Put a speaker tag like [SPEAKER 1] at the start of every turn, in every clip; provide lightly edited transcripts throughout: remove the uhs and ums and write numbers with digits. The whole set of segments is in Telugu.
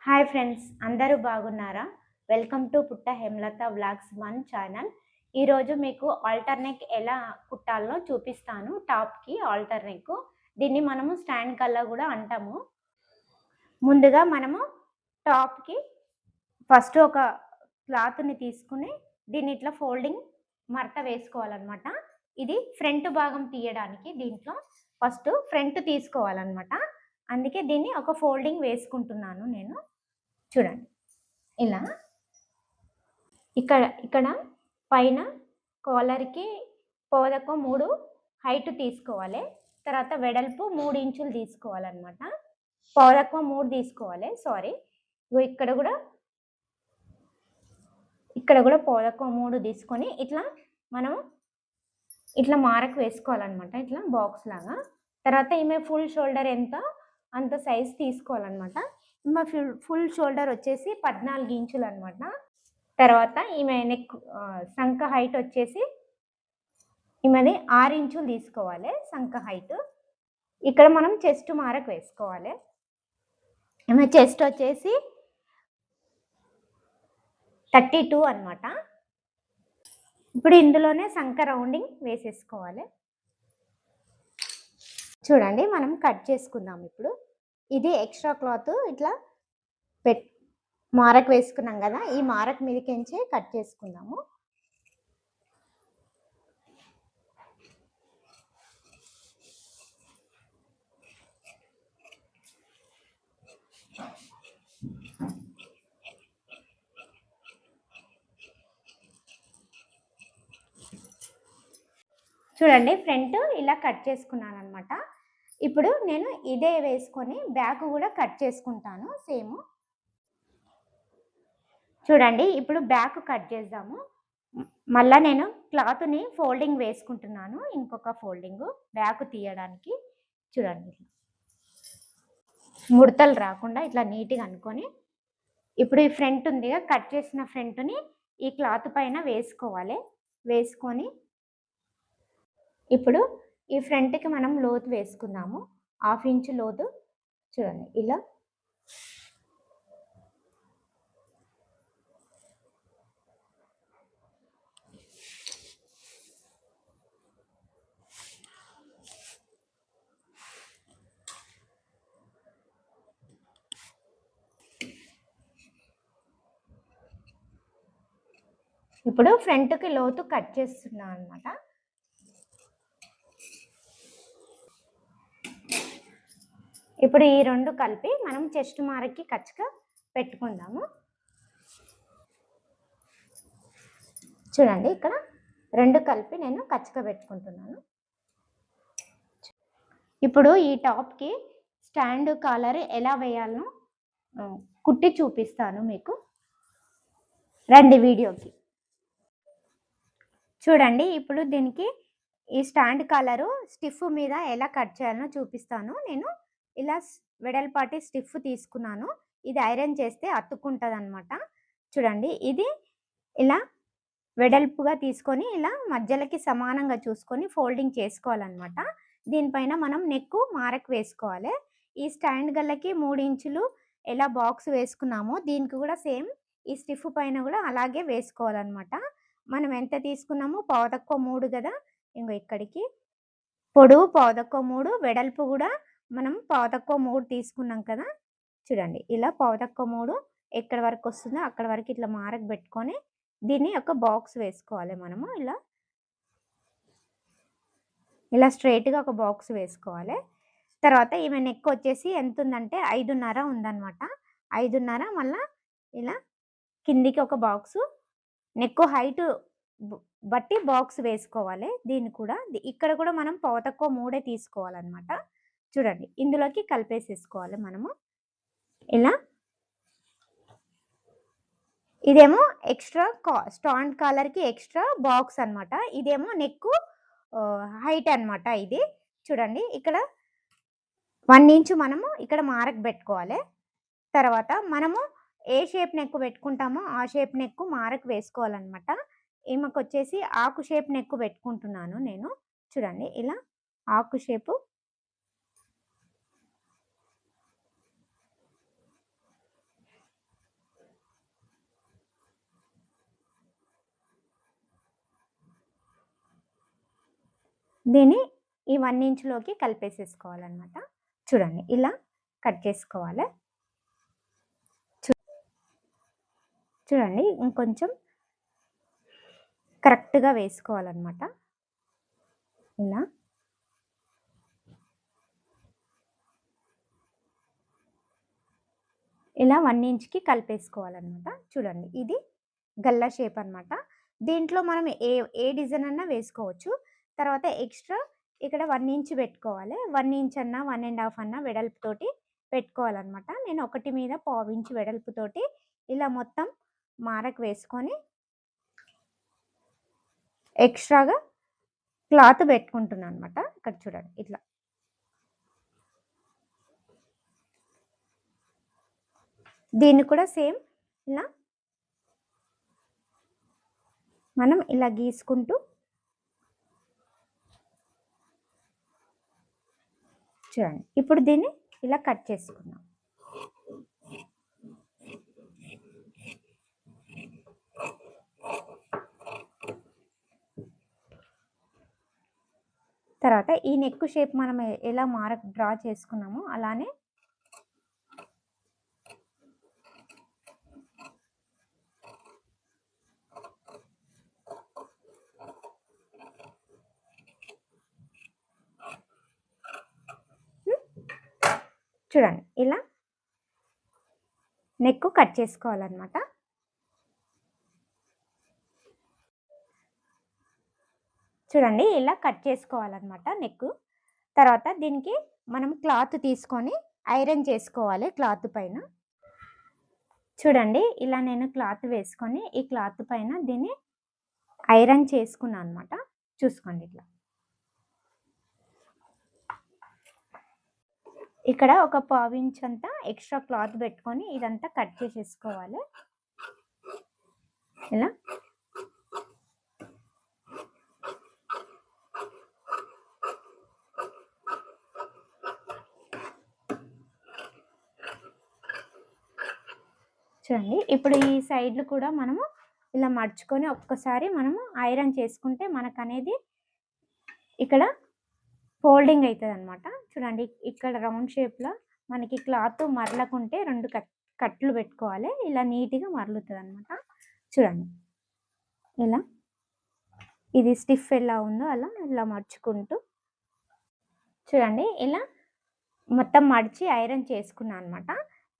[SPEAKER 1] హాయ్ ఫ్రెండ్స్, అందరూ బాగున్నారా? వెల్కమ్ టు పుట్ట హేమలత వ్లాగ్స్ వన్ ఛానల్. ఈరోజు మీకు ఆల్టర్ నెక్ ఎలా కుట్టాలో చూపిస్తాను. టాప్కి ఆల్టర్ నెక్, దీన్ని మనము స్టాండ్ కల్లా కూడా అంటాము. ముందుగా మనము టాప్కి ఫస్ట్ ఒక క్లాత్ని తీసుకుని దీన్ని ఇట్లా ఫోల్డింగ్ మడత వేసుకోవాలన్నమాట. ఇది ఫ్రంట్ భాగం తీయడానికి దీంట్లో ఫస్ట్ ఫ్రంట్ తీసుకోవాలన్నమాట. అందుకే దీన్ని ఒక ఫోల్డింగ్ వేసుకుంటున్నాను నేను. చూడండి, ఇలా ఇక్కడ ఇక్కడ పైన కాలర్కి పోదకు 3 హైట్ తీసుకోవాలి. తర్వాత వెడల్పు 3 ఇంచులు తీసుకోవాలన్నమాట. పోదకు 3 తీసుకోవాలి, సారీ. ఇక్కడ కూడా పోదకు 3 తీసుకొని ఇట్లా మనం ఇట్లా మార్క్ వేసుకోవాలన్నమాట, ఇట్లా బాక్స్ లాగా. తర్వాత ఈమె ఫుల్ షోల్డర్ ఎంత అంత సైజ్ తీసుకోవాలన్నమాట. ఈమె ఫుల్ షోల్డర్ వచ్చేసి 14 ఇంచులు అనమాట. తర్వాత ఈమె నెక్ సంఖ హైట్ వచ్చేసి ఈమెది 6 ఇంచులు తీసుకోవాలి సంఖ హైట్. ఇక్కడ మనం చెస్ట్ మార్క్ వేసుకోవాలి. ఈమె చెస్ట్ వచ్చేసి 32 అనమాట. ఇప్పుడు ఇందులోనే సంఖ రౌండింగ్ వేసేసుకోవాలి. చూడండి, మనం కట్ చేసుకుందాం ఇప్పుడు. ఇది ఎక్స్ట్రా క్లాత్ ఇట్లా మార్క్ వేసుకున్నాం కదా, ఈ మార్క్ మీదకించే కట్ చేసుకుందాము. చూడండి, ఫ్రంట్ ఇలా కట్ చేసుకున్నాను అనమాట. ఇప్పుడు నేను ఇదే వేసుకొని బ్యాక్ కూడా కట్ చేసుకుంటాను సేమ్. చూడండి, ఇప్పుడు బ్యాక్ కట్ చేద్దాము. మళ్ళీ నేను క్లాత్ని ఫోల్డింగ్ వేసుకుంటున్నాను, ఇంకొక ఫోల్డింగ్ బ్యాక్ తీయడానికి. చూడండి, ముడతలు రాకుండా ఇట్లా నీట్గా అనుకొని ఇప్పుడు ఈ ఫ్రంట్ ఉంది, కట్ చేసిన ఫ్రంట్ని ఈ క్లాత్ పైన వేసుకోవాలి. వేసుకొని ఇప్పుడు ఈ ఫ్రంట్కి మనం లోతు వేసుకుందాము, 1/2 ఇంచు లోతు. చూడండి, ఇలా ఇప్పుడు ఫ్రంట్కి లోతు కట్ చేస్తున్నాను అనమాట. ఇప్పుడు ఈ రెండు కలిపి మనం చెస్ట్ మార్క్కి కచ్చిగా పెట్టుకుందాము. చూడండి, ఇక్కడ రెండు కలిపి నేను కచ్చిగా పెట్టుకుంటున్నాను. ఇప్పుడు ఈ టాప్కి స్టాండ్ కాలర్ ఎలా వేయాలో కుట్టి చూపిస్తాను మీకు. రండి వీడియోకి. చూడండి, ఇప్పుడు దీనికి ఈ స్టాండ్ కాలరు స్టిఫ్ మీద ఎలా కట్ చేయాలో చూపిస్తాను నేను. ఇలా వెడల్పాటి స్టిఫ్ తీసుకున్నాను. ఇది ఐరన్ చేస్తే అతుక్కుంటుంది అనమాట. చూడండి, ఇది ఇలా వెడల్పుగా తీసుకొని ఇలా మధ్యలోకి సమానంగా చూసుకొని ఫోల్డింగ్ చేసుకోవాలన్నమాట. దీనిపైన మనం నెక్ మార్క్ వేసుకోవాలి. ఈ స్టాండ్ గల్లకి 3 ఇంచులు ఎలా బాక్స్ వేసుకున్నామో దీనికి కూడా సేమ్ ఈ స్టిఫ్ పైన కూడా అలాగే వేసుకోవాలన్నమాట. మనం ఎంత తీసుకున్నామో 1/4 కదా, ఇంకో ఇక్కడికి పొడవు 1/4, వెడల్పు కూడా మనం 1/4 తీసుకున్నాం కదా. చూడండి, ఇలా 1/4 ఎక్కడి వరకు వస్తుందో అక్కడ వరకు ఇట్లా మార్క్ పెట్టుకొని దీన్ని ఒక బాక్స్ వేసుకోవాలి మనము. ఇలా స్ట్రైట్గా ఒక బాక్స్ వేసుకోవాలి. తర్వాత ఈమె నెక్ వచ్చేసి ఎంత ఉందంటే 5.5 ఉందన్నమాట. 5.5 మళ్ళీ ఇలా కిందికి ఒక బాక్సు, నెక్ హైట్ బట్టి బాక్స్ వేసుకోవాలి. దీన్ని కూడా ఇక్కడ కూడా మనం 1/4 తీసుకోవాలన్నమాట. చూడండి, ఇందులోకి కలిపేసేసుకోవాలి మనము. ఇలా ఇదేమో ఎక్స్ట్రా స్టాండ్ కాలర్కి ఎక్స్ట్రా బాక్స్ అనమాట. ఇదేమో నెక్ హైట్ అనమాట. ఇది చూడండి, ఇక్కడ 1 ఇంచు మనము ఇక్కడ మార్క్ పెట్టుకోవాలి. తర్వాత మనము ఏ షేప్ నెక్ పెట్టుకుంటామో ఆ షేప్ నెక్ మార్క్ వేసుకోవాలన్నమాట. ఈమెకు వచ్చేసి ఆకు షేప్ నెక్ పెట్టుకుంటున్నాను నేను. చూడండి, ఇలా ఆకు షేపు దీన్ని ఈ 1 ఇంచ్‌లోకి కలిపేసేసుకోవాలనమాట. చూడండి ఇలా కట్ చేసుకోవాలి. చూడండి ఇంకొంచెం కరెక్ట్‌గా వేసుకోవాలనమాట. ఇలా. ఇలా 1 ఇంచ్‌కి కలిపేసుకోవాలనమాట. చూడండి ఇది గల్లా షేప్ అనమాట. దీంట్లో మనం ఏ ఏ డిజైన్ అన్నా వేసుకోవచ్చు. తర్వాత ఎక్స్‌ట్రా ఇక్కడ 1 ఇంచ్ పెట్టుకోవాలి. 1 ఇంచ్ అన్నా, 1 ½ అన్నా వెడల్పుతోటి పెట్టుకోవాలనమాట. నేను ఒకటి మీద పావించి వెడల్పుతోటి ఇలా మొత్తం మారకు వేసుకొని ఎక్స్‌ట్రాగా క్లాత్ పెట్టుకుంటున్నాను అనమాట. ఇక్కడ చూడండి ఇట్లా. దీన్ని కూడా సేమ్ ఇలా మనం ఇలా గీసుకుంటూ చూడండి. ఇప్పుడు దీన్ని ఇలా కట్ చేసుకుందాం. తర్వాత ఈ నెక్ షేప్ మనం ఎలా డ్రా చేసుకున్నామో అలానే చూడండి ఇలా నెక్ కట్ చేసుకోవాలన్నమాట. చూడండి ఇలా కట్ చేసుకోవాలన్నమాట నెక్. తర్వాత దీనికి మనం క్లాత్ తీసుకొని ఐరన్ చేసుకోవాలి క్లాత్ పైన. చూడండి ఇలా నేను క్లాత్ వేసుకొని ఈ క్లాత్ పైన దీన్ని ఐరన్ చేసుకున్నాను అనమాట. చూసుకోండి ఇట్లా. ఇక్కడ ఒక పావించ్ అంతా ఎక్స్ట్రా క్లాత్ పెట్టుకొని ఇదంతా కట్ చేసేసుకోవాలి ఇలా. చూడండి ఇప్పుడు ఈ సైడ్లు కూడా మనము ఇలా మడుచుకొని ఒక్కసారి మనము ఐరన్ చేసుకుంటే మనకు అనేది ఇక్కడ ఫోల్డింగ్ అవుతుంది అనమాట. చూడండి ఇక్కడ రౌండ్ షేప్లో మనకి క్లాత్ మరలకుంటే 2 కట్లు పెట్టుకోవాలి. ఇలా నీట్గా మరలుతుంది అనమాట. చూడండి ఇలా ఇది స్టిఫ్ ఎలా ఉందో అలా ఇలా మడుచుకుంటూ చూడండి ఇలా మొత్తం మడిచి ఐరన్ చేసుకున్నాను అనమాట.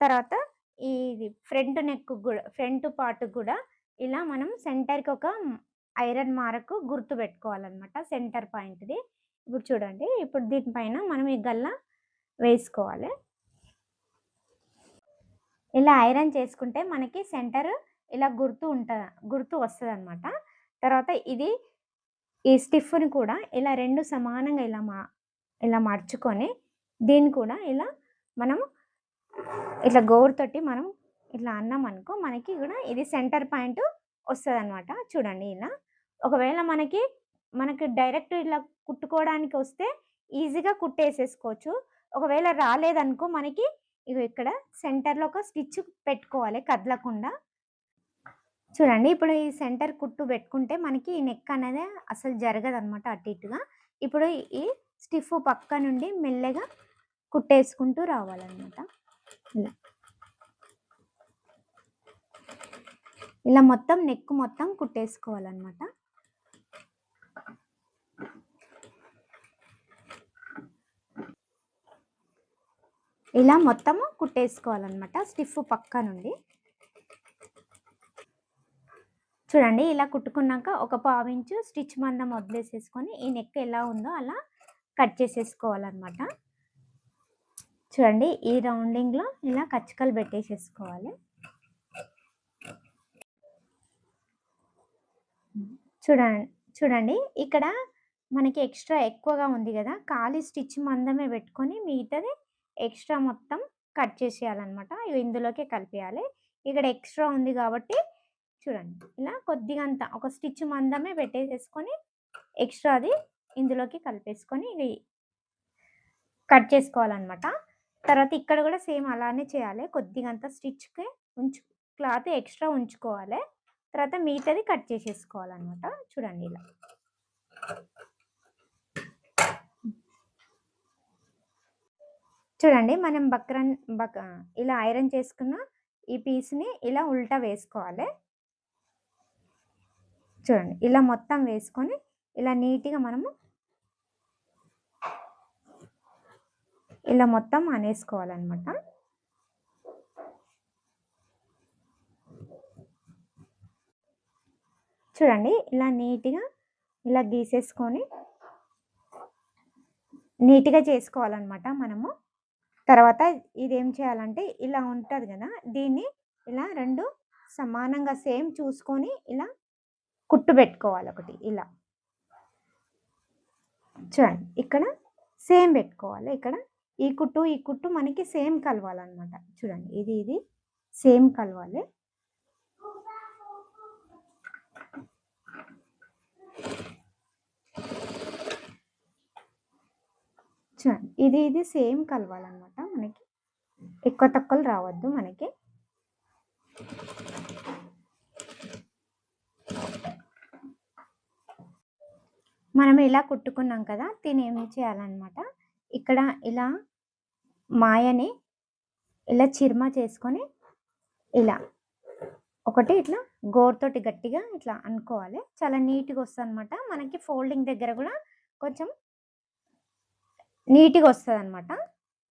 [SPEAKER 1] తర్వాత ఇది ఫ్రంట్ నెక్ కూడా ఫ్రంట్ పార్ట్ కూడా ఇలా మనం సెంటర్కి ఒక ఐరన్ మార్క్ గుర్తు పెట్టుకోవాలన్నమాట. సెంటర్ పాయింట్ది. ఇప్పుడు చూడండి ఇప్పుడు దీనిపైన మనం ఈ గల్లా వేసుకోవాలి. ఇలా ఐరన్ చేసుకుంటే మనకి సెంటర్ ఇలా గుర్తు వస్తుంది అనమాట. తర్వాత ఇది ఈ స్టిఫ్ని కూడా ఇలా 2 సమానంగా ఇలా మర్చుకొని దీన్ని కూడా ఇలా మనం ఇట్లా గోరుతోటి మనం ఇట్లా అన్నాం అనుకో మనకి కూడా ఇది సెంటర్ పాయింట్ వస్తుంది అనమాట. చూడండి ఇలా. ఒకవేళ మనకి డైరెక్ట్ ఇలా కుట్టుకోవడానికి వస్తే ఈజీగా కుట్టేసేసుకోవచ్చు. ఒకవేళ రాలేదనుకో మనకి ఇక్కడ సెంటర్లో ఒక స్టిచ్ పెట్టుకోవాలి కదలకుండా. చూడండి ఇప్పుడు ఈ సెంటర్ కుట్టు పెట్టుకుంటే మనకి ఈ నెక్ అనేది అసలు జరగదనమాట అటు ఇటుగా. ఇప్పుడు ఈ స్టిఫ్ పక్క నుండి మెల్లగా కుట్టేసుకుంటూ రావాలన్నమాట. ఇలా ఇలా మొత్తం నెక్ మొత్తం కుట్టేసుకోవాలన్నమాట. ఇలా మొత్తము కుట్టేసుకోవాలన్నమాట స్టిఫ్ పక్క నుండి. చూడండి ఇలా కుట్టుకున్నాక ఒక పావించు స్టిచ్ మందం వదిలేసేసుకొని ఈ నెక్ ఎలా ఉందో అలా కట్ చేసేసుకోవాలన్నమాట. చూడండి ఈ రౌండింగ్లో ఇలా కచ్చికలు పెట్టేసేసుకోవాలి. చూడండి ఇక్కడ మనకి ఎక్స్ట్రా ఎక్కువగా ఉంది కదా, ఖాళీ స్టిచ్ మందమే పెట్టుకొని మిగతాది ఎక్స్ట్రా మొత్తం కట్ చేసేయాలన్నమాట. ఇందులోకే కలిపేయాలి. ఇక్కడ ఎక్స్ట్రా ఉంది కాబట్టి చూడండి ఇలా కొద్దిగా అంత ఒక స్టిచ్ మందమే పెట్టేసేసుకొని ఎక్స్ట్రాది ఇందులోకి కలిపేసుకొని ఇది కట్ చేసుకోవాలన్నమాట. తర్వాత ఇక్కడ కూడా సేమ్ అలానే చేయాలి. కొద్దిగా అంత స్టిచ్కి క్లాత్ ఎక్స్ట్రా ఉంచుకోవాలి. తర్వాత మిగతాది కట్ చేసేసుకోవాలన్నమాట. చూడండి ఇలా. చూడండి మనం ఇలా ఐరన్ చేసుకున్న ఈ పీస్‌ని ఇలా ఉల్టా వేసుకోవాలి. చూడండి ఇలా మొత్తం వేసుకొని ఇలా నీట్‌గా మనము ఇలా మొత్తం అనేసుకోవాలన్నమాట. చూడండి ఇలా నీట్‌గా ఇలా గీసేసుకొని నీట్‌గా చేసుకోవాలన్నమాట మనము. తర్వాత ఇదేం చేయాలంటే ఇలా ఉంటది కదా! దీన్ని ఇలా 2 సమానంగా సేమ్ చూసుకొని ఇలా కుట్టు పెట్టుకోవాలి ఒకటి ఇలా. చూడండి ఇక్కడ సేమ్ పెట్టుకోవాలి. ఇక్కడ ఈ కుట్టు మనకి సేమ్ కలవాలన్నమాట. చూడండి ఇది సేమ్ కలవాలి. చూడండి ఇది సేమ్ కలవాలన్నమాట మనకి. ఎక్కువ తక్కువలు రావద్దు మనకి. మనం ఇలా కుట్టుకున్నాం కదా! దీన్ని ఏం చేయాలన్నమాట, ఇక్కడ ఇలా మాయని ఇలా చిర్మ చేసుకొని ఇలా ఒకటి ఇట్లా గోరుతోటి గట్టిగా ఇట్లా అనుకోవాలి. చాలా నీట్‌గా వస్తదనమాట. మనకి ఫోల్డింగ్ దగ్గర కూడా కొంచెం నీట్‌గా వస్తదనమాట.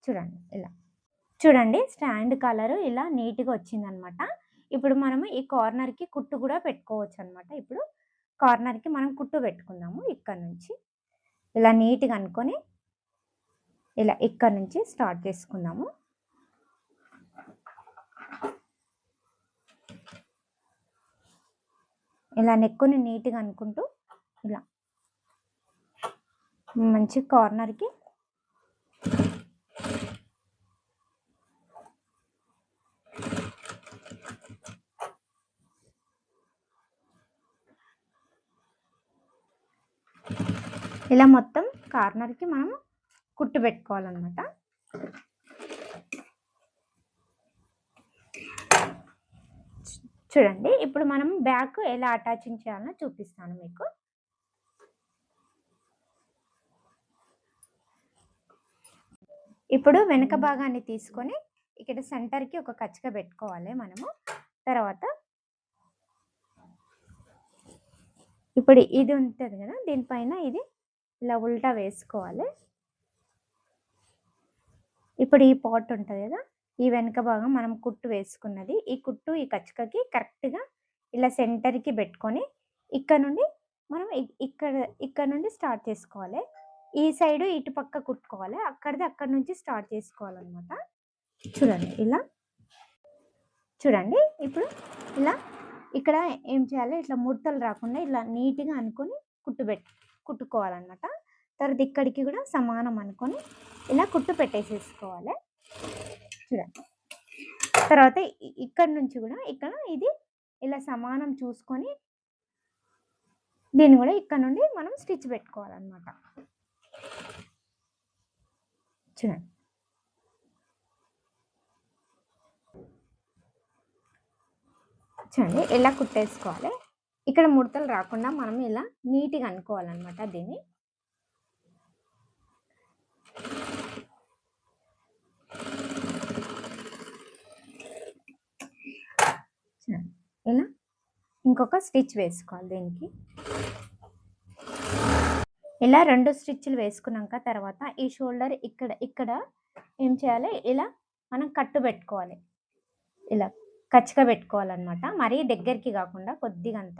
[SPEAKER 1] చూడండి ఇలా. చూడండి స్టాండ్ కలరు ఇలా నీట్‌గా వచ్చిందనమాట. ఇప్పుడు మనము ఈ కార్నర్‌కి కుట్టు కూడా పెట్టుకోవచ్చనమాట. ఇప్పుడు కార్నర్‌కి మనం కుట్టు పెట్టుకుందాము ఇక్కడ నుంచి. ఇలా నీట్‌గా అనుకొని ఇలా ఇక్కడ నుంచి స్టార్ట్ చేసుకుందాము. ఇలా నెక్కుని నీట్‌గా అనుకుంటూ ఇలా మంచి కార్నర్‌కి ఇలా మొత్తం కార్నర్‌కి మనం కుట్టు పెట్టుకోవాలన్నమాట. చూడండి ఇప్పుడు మనం బ్యాక్ ఎలా అటాచింగ్ చేయాలో చూపిస్తాను మీకు. ఇప్పుడు వెనక భాగాన్ని తీసుకొని ఇక్కడ సెంటర్‌కి ఒక కచ్చిక పెట్టుకోవాలి మనము. తర్వాత ఇప్పుడు ఇది ఉంటది కదా! దీనిపైన ఇది ఇలా ఉల్టా వేసుకోవాలి. ఇప్పుడు ఈ పార్ట్ ఉంటది కదా! ఈ వెనక భాగం మనం కుట్టు వేసుకున్నది. ఈ కుట్టు ఈ కచ్చికకి కరెక్ట్‌గా ఇలా సెంటర్‌కి పెట్టుకొని ఇక్కడ నుండి మనం ఇక్కడ నుండి స్టార్ట్ చేసుకోవాలి. ఈ సైడు ఇటు పక్క కుట్టుకోవాలి. అక్కడి నుంచి స్టార్ట్ చేసుకోవాలన్నమాట. చూడండి ఇలా. చూడండి ఇప్పుడు ఇలా ఇక్కడ ఏం చేయాలి, ఇట్లా ముడతలు రాకుండా ఇలా నీట్‌గా అనుకొని కుట్టుకోవాలన్నమాట. తర్వాత ఇక్కడికి కూడా సమానం అనుకొని ఇలా కుట్టు పెట్టేసేసుకోవాలి. చూడండి. తర్వాత ఇక్కడ నుంచి కూడా ఇక్కడ ఇది ఇలా సమానం చూసుకొని దీన్ని కూడా ఇక్కడ నుండి మనం స్టిచ్ పెట్టుకోవాలన్నమాట. చూడండి. చూడండి ఇలా కుట్టేసుకోవాలి. ఇక్కడ ముడతలు రాకుండా మనం ఇలా నీట్‌గా అనుకోవాలన్నమాట దీన్ని. ఇలా ఇంకొక స్టిచ్ వేసుకోవాలి దీనికి. ఇలా 2 స్టిచ్లు వేసుకున్నాక తర్వాత ఈ షోల్డర్ ఇక్కడ ఏం చేయాలి, ఇలా మనం కట్టు పెట్టుకోవాలి. ఇలా కచ్చిక పెట్టుకోవాలన్నమాట. మరీ దగ్గరికి కాకుండా కొద్దిగంత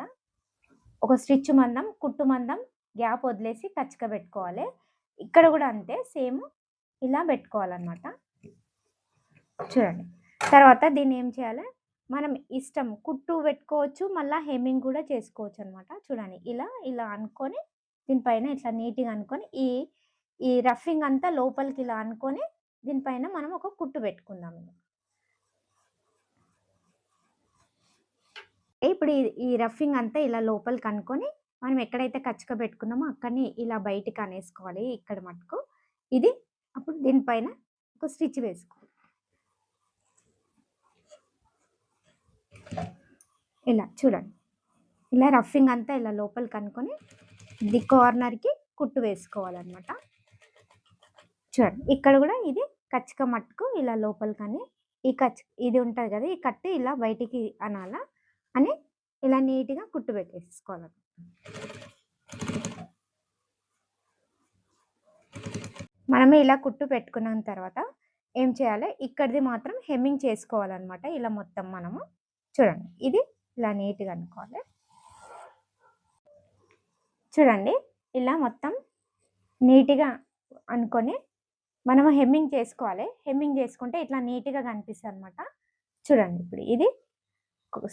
[SPEAKER 1] ఒక స్టిచ్ మందం, కుట్టు మందం గ్యాప్ వదిలేసి కచ్చిక పెట్టుకోవాలి. ఇక్కడ కూడా అంతే సేమ్ ఇలా పెట్టుకోవాలన్నమాట. చూడండి. తర్వాత దీన్ని ఏం చేయాలి, మనం ఇష్టం కుట్టు పెట్టుకోవచ్చు, మళ్ళీ హెమ్మింగ్ కూడా చేసుకోవచ్చు అనమాట. చూడండి ఇలా అనుకొని దీనిపైన ఇట్లా నీట్‌గా అనుకొని ఈ రఫింగ్ అంతా లోపలికి ఇలా అనుకొని దీనిపైన మనం ఒక కుట్టు పెట్టుకుందాం. ఇప్పుడు ఈ రఫింగ్ అంతా ఇలా లోపలికి అనుకొని మనం ఎక్కడైతే కచ్చిక పెట్టుకున్నామో అక్కడిని ఇలా బయటికి అనేసుకోవాలి ఇక్కడ మటుకు. ఇది అప్పుడు దీనిపైన ఒక స్టిచ్ వేసుకోవాలి. ఇలా చూడండి. ఇలా రఫింగ్ అంతా ఇలా లోపలికి అనుకొని ది కార్నర్‌కి కుట్టు వేసుకోవాలన్నమాట. చూడండి ఇక్కడ కూడా ఇది కచ్చిక మట్టుకు ఇలా లోపలికని ఇది ఉంటుంది కదా, ఈ కట్టు ఇలా బయటికి అనాలా అని ఇలా నీట్గా కుట్టు పెట్టేసుకోవాలి. మనము ఇలా కుట్టు పెట్టుకున్న తర్వాత ఏం చేయాలి, ఇక్కడిది మాత్రం హెమ్మింగ్ చేసుకోవాలన్నమాట. ఇలా మొత్తం మనము చూడండి, ఇది ఇలా నీట్గా అనుకోవాలి. చూడండి, ఇలా మొత్తం నీట్గా అనుకొని మనము హెమ్మింగ్ చేసుకోవాలి. హెమ్మింగ్ చేసుకుంటే ఇట్లా నీట్గా కనిపిస్తుంది అనమాట. చూడండి, ఇప్పుడు ఇది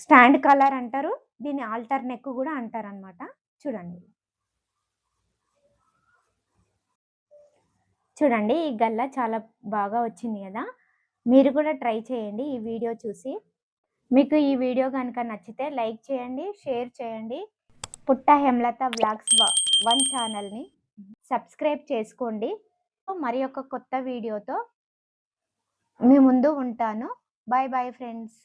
[SPEAKER 1] స్టాండ్ కాలర్ అంటారు, దీన్ని ఆల్టర్ నెక్ కూడా అంటారు అనమాట. చూడండి, చూడండి ఈ గల్ల చాలా బాగా వచ్చింది కదా. మీరు కూడా ట్రై చేయండి ఈ వీడియో చూసి. మీకు ఈ వీడియో కనుక నచ్చితే లైక్ చేయండి, షేర్ చేయండి. పుట్ట హేమలత వ్లాగ్స్ 1 ఛానల్ని సబ్స్క్రైబ్ చేసుకోండి. మరి ఒక కొత్త వీడియోతో మీ ముందు ఉంటాను. Bye bye friends.